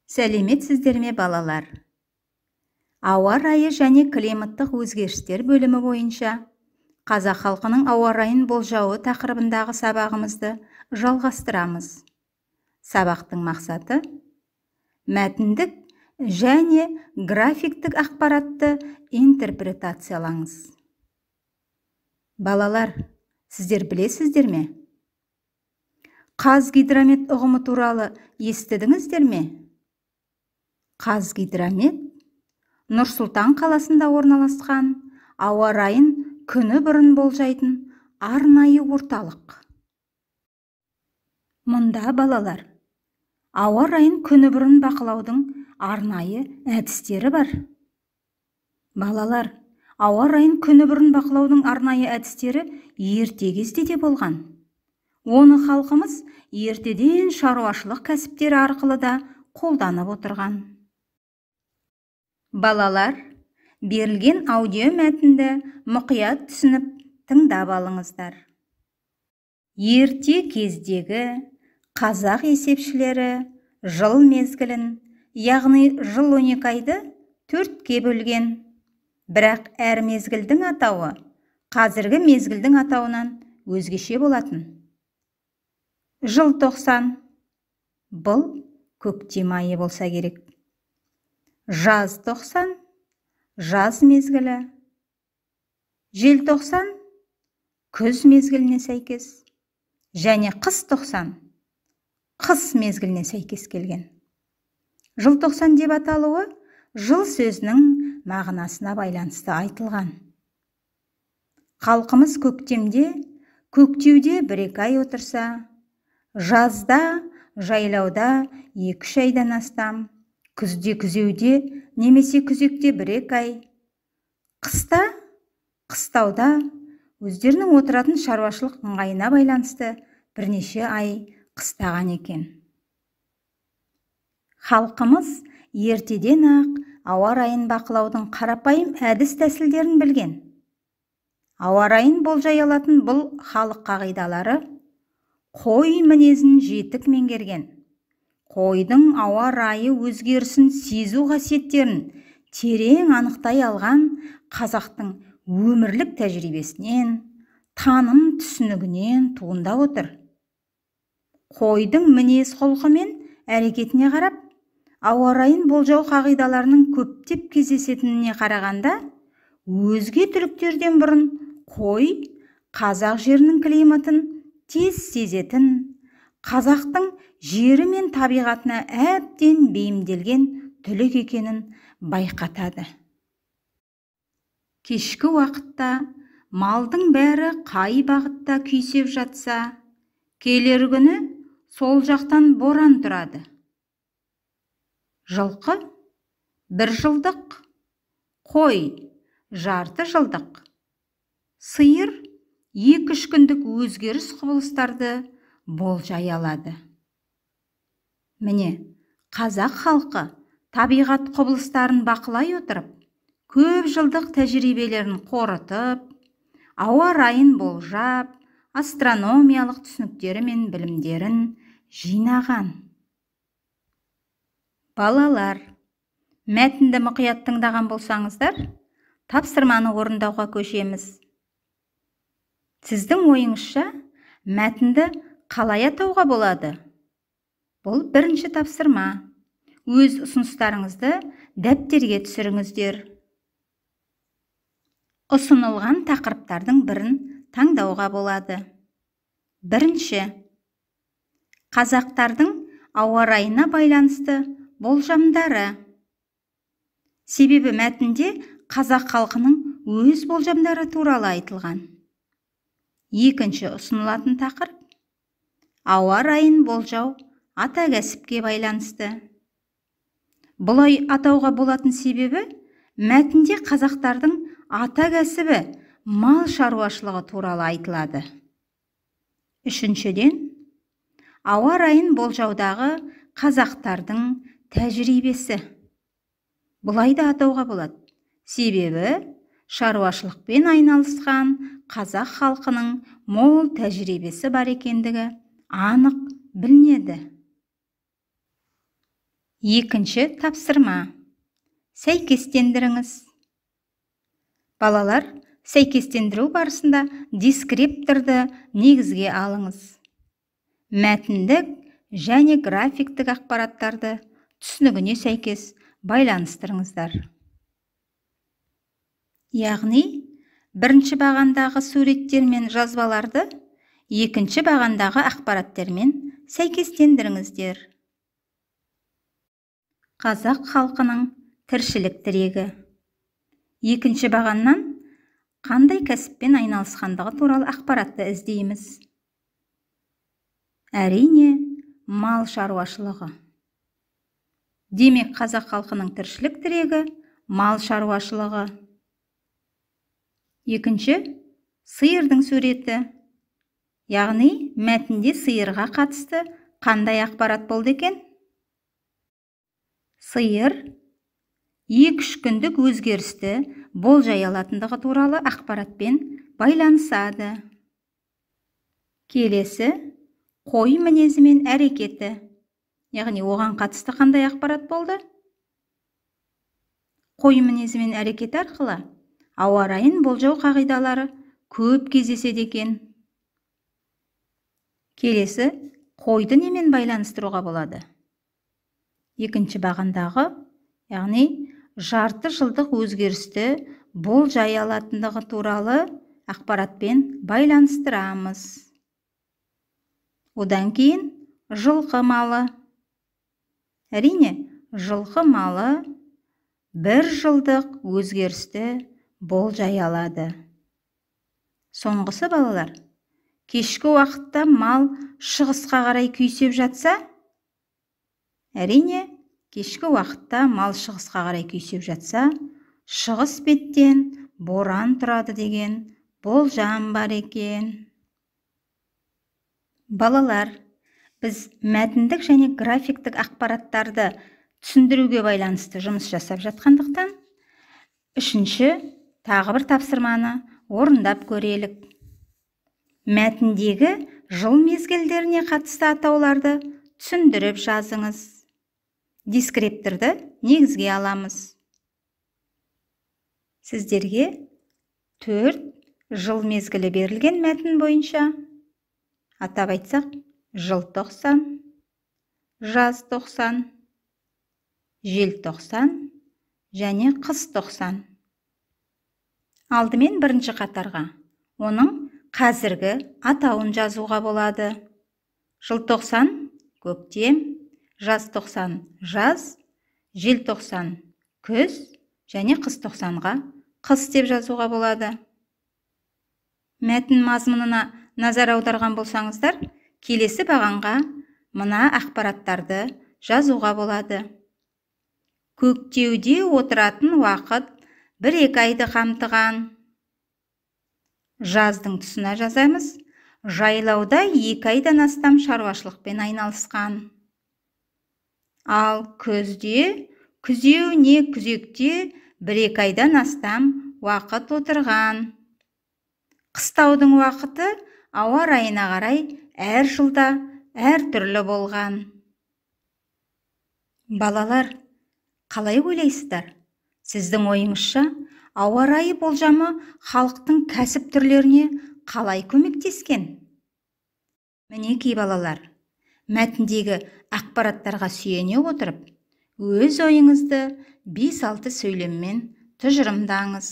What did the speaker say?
Сәлеметсіздер ме, балалар? Ауа райы және климаттық өзгерістер бөлімі бойынша қазақ халқының ауа райын болжауы тақырыбындағы сабағымызды жалғастырамыз. Сабақтың мақсаты мәтіндік және графиктік ақпаратты интерпретациялаңыз. Балалар, сіздер білесіздер ме? Қазгидромет ұғымы туралы естідіңіздер ме? Қазгидромет Нұр-Сұлтан қаласында орналасқан ауа райын күні бұрын болжайтын арнайы орталық. Мұнда, балалар, ауа райын күні бұрын бақылаудың арнайы әдістері бар. Балалар, ауа райын күні бұрын бақылаудың арнайы әдістері ерте кезде де болған. Оны халқымыз ертеден шаруашылық кәсіптері арқылы да қолданып отырған. Балалар, берілген аудио мәтінді мұқият түсініп тыңдап алыңыздар. Ерте кездегі қазақ есепшілері жыл мезгілін, яғни жыл 12 айды 4-ке бөлген. Бірақ әр мезгілдің атауы қазіргі мезгілдің атауынан өзгеше болатын. Желтоқсан бұл көктем айы болса керек. Жазтоқсан жаз мезгілі. Желтоқсан күз мезгіліне сәйкес. Және қыстоқсан қыс мезгіліне сәйкес келген. Желтоқсан деп аталуы жыл сөзінің мағынасына байланысты айтылған. Халқымыз көктеуде 1-2 ай отырса, жазда, жайлауда 2-3 айдан астам, күзде күзеуде немесе күзекте 1-2 ай, қыста, қыстауда өздерінің отыратын шаруашылық ыңғайына байланысты бірнеше ай қыстаған екен. Халқымыз ертеден-ақ ауа райын бақылаудың қарапайым әдіс тәсілдерін білген. Ауа райын болжай алатын бұл халық қағидалары қой мінезін жетік меңгерген, қойдың ауа райы өзгерісін сезу қасиеттерін терең анықтай алған қазақтың өмірлік тәжірибесінен, таным түсінігінен туындап отыр. Қойдың мінез құлқы мен әрекетіне қарап, ауа райын болжау қағидаларының көптеп кездесетініне қарағанда, өзге түліктерден бұрын қой қазақ жерінің климатын тез сезетін, қазақтың жері мен табиғатына әбден бейімделген түлік екенін байқатады. Кешкі уақытта малдың бәрі қай бағытта күйсеп жатса, келер күні сол жақтан боран тұрады. Жылқы 1 жылдық, қой жарты жылдық, сиыр 2-3 күндік өзгеріс құбылыстарды болжай алады. Міне, қазақ халқы табиғат құбылыстарын бақылай отырып, көп жылдық тәжірибелерін қорытып, ауа райын болжап, астрономиялық түсініктері мен білімдерін жинаған. Балалар, мәтінді мұқият тыңдаған болсаңыздар, тапсырманы орындауға көшеміз. Сіздің ойыңызша мәтінді қалай атауға болады? Бұл бірінші тапсырма. Өз ұсыныстарыңызды дәптерге түсіріңіздер. Ұсынылған тақырыптардың бірін таңдауға болады. Бірінші, қазақтардың ауа райына байланысты болжамдары. Себебі мәтінде қазақ халқының өз болжамдары туралы айтылған. Екінші ұсынылатын тақырып ауа райын болжау ата кәсіпке байланысты. Бұлай атауға болатын себебі мәтінде қазақтардың ата кәсібі мал шаруашылығы туралы айтылады. Үшіншіден, ауа райын болжаудағы қазақтардың тәжірибесі. Бұлай да атауға болады. Себебі шаруашылықпен айналысқан қазақ халқының мол тәжірибесі бар екендігі анық білінеді. Екінші тапсырма. Сәйкестендіріңіз. Балалар, сәйкестендіру барысында дескрипторды негізге алыңыз. Мәтіндік және графиктік ақпараттарды түсінігіне сәйкес байланыстырыңыздар. Яғни, бірінші бағандағы суреттер мен жазбаларды екінші бағандағы ақпараттермен сәйкестендіріңіздер. Қазақ халқының тіршілік тірегі. Екінші бағаннан қандай кәсіппен айналысқандығы туралы ақпаратты іздейміз. Әрине, мал шаруашылығы. Демек, қазақ халқының тіршілік тірегі мал шаруашылығы. Екінші, сиырдың суреті. Яғни, мәтінде сиырға қатысты қандай ақпарат болды екен? Сиыр 2-3 күндік өзгерісті болжай алатындығы туралы ақпаратпен байланысады. Келесі, қой мінезі мен әрекеті. Яғни, оған қатысты қандай ақпарат болды? Қой мінезі мен әрекеті арқылы ауа райын болжау қағидалары көп кездеседі екен. Келесі, қойды немен байланыстыруға болады? Екінші бағандағы, яғни жарты жылдық өзгерісті болжай алатындығы туралы ақпаратпен байланыстырамыз. Одан кейін жылқы малы. Әрине, жылқы малы 1 жылдық өзгерісті болжай алады. Соңғысы, балалар, кешкі уақытта мал шығысқа қарай күйсеп жатса? Әрине, кешкі уақытта мал шығысқа қарай күйсеп жатса, шығыс беттен боран тұрады деген болжам бар екен. Балалар, біз мәтіндік және графиктік ақпараттарды түсіндіруге байланысты жұмыс жасап жатқандықтан, үшінші тағы бір тапсырманы орындап көрелік. Мәтіндегі жыл мезгілдеріне қатысты атауларды түсіндіріп жазыңыз. Дескрипторды негізге аламыз. Сіздерге 4 жыл мезгілі берілген мәтін бойынша, атап айтсақ, желтоқсан, жазтоқсан, желтоқсан және қыстоқсан. Алдымен бірінші қатарға, оның қазіргі атауын жазуға болады. Желтоқсан көктем, жазтоқсан жаз, желтоқсан күз және қыстоқсанға қыс деп жазуға болады. Мәтін мазмұнына назар аударған болсаңыздар, келесі бағанға мына ақпараттарды жазуға болады. Көктеуде отыратын уақыт 1-2 айды қамтыған. Жаздың тұсына жазамыз. Жайлауда 2 айдан астам шаруашылықпен айналысқан. Ал күзде, күзеу не күзекте 1-2 айдан астам уақыт отырған. Қыстаудың уақыты ауа райына қарай әр жылда әр түрлі болған. Балалар, қалай ойлайсыздар? Сіздің ойыңызша, ауа райы болжамы халықтың кәсіп түрлеріне қалай көмектескен? Мінекей балалар, мәтіндегі ақпараттарға сүйене отырып, өз ойыңызды 5-6 сөйлеммен тұжырымдаңыз.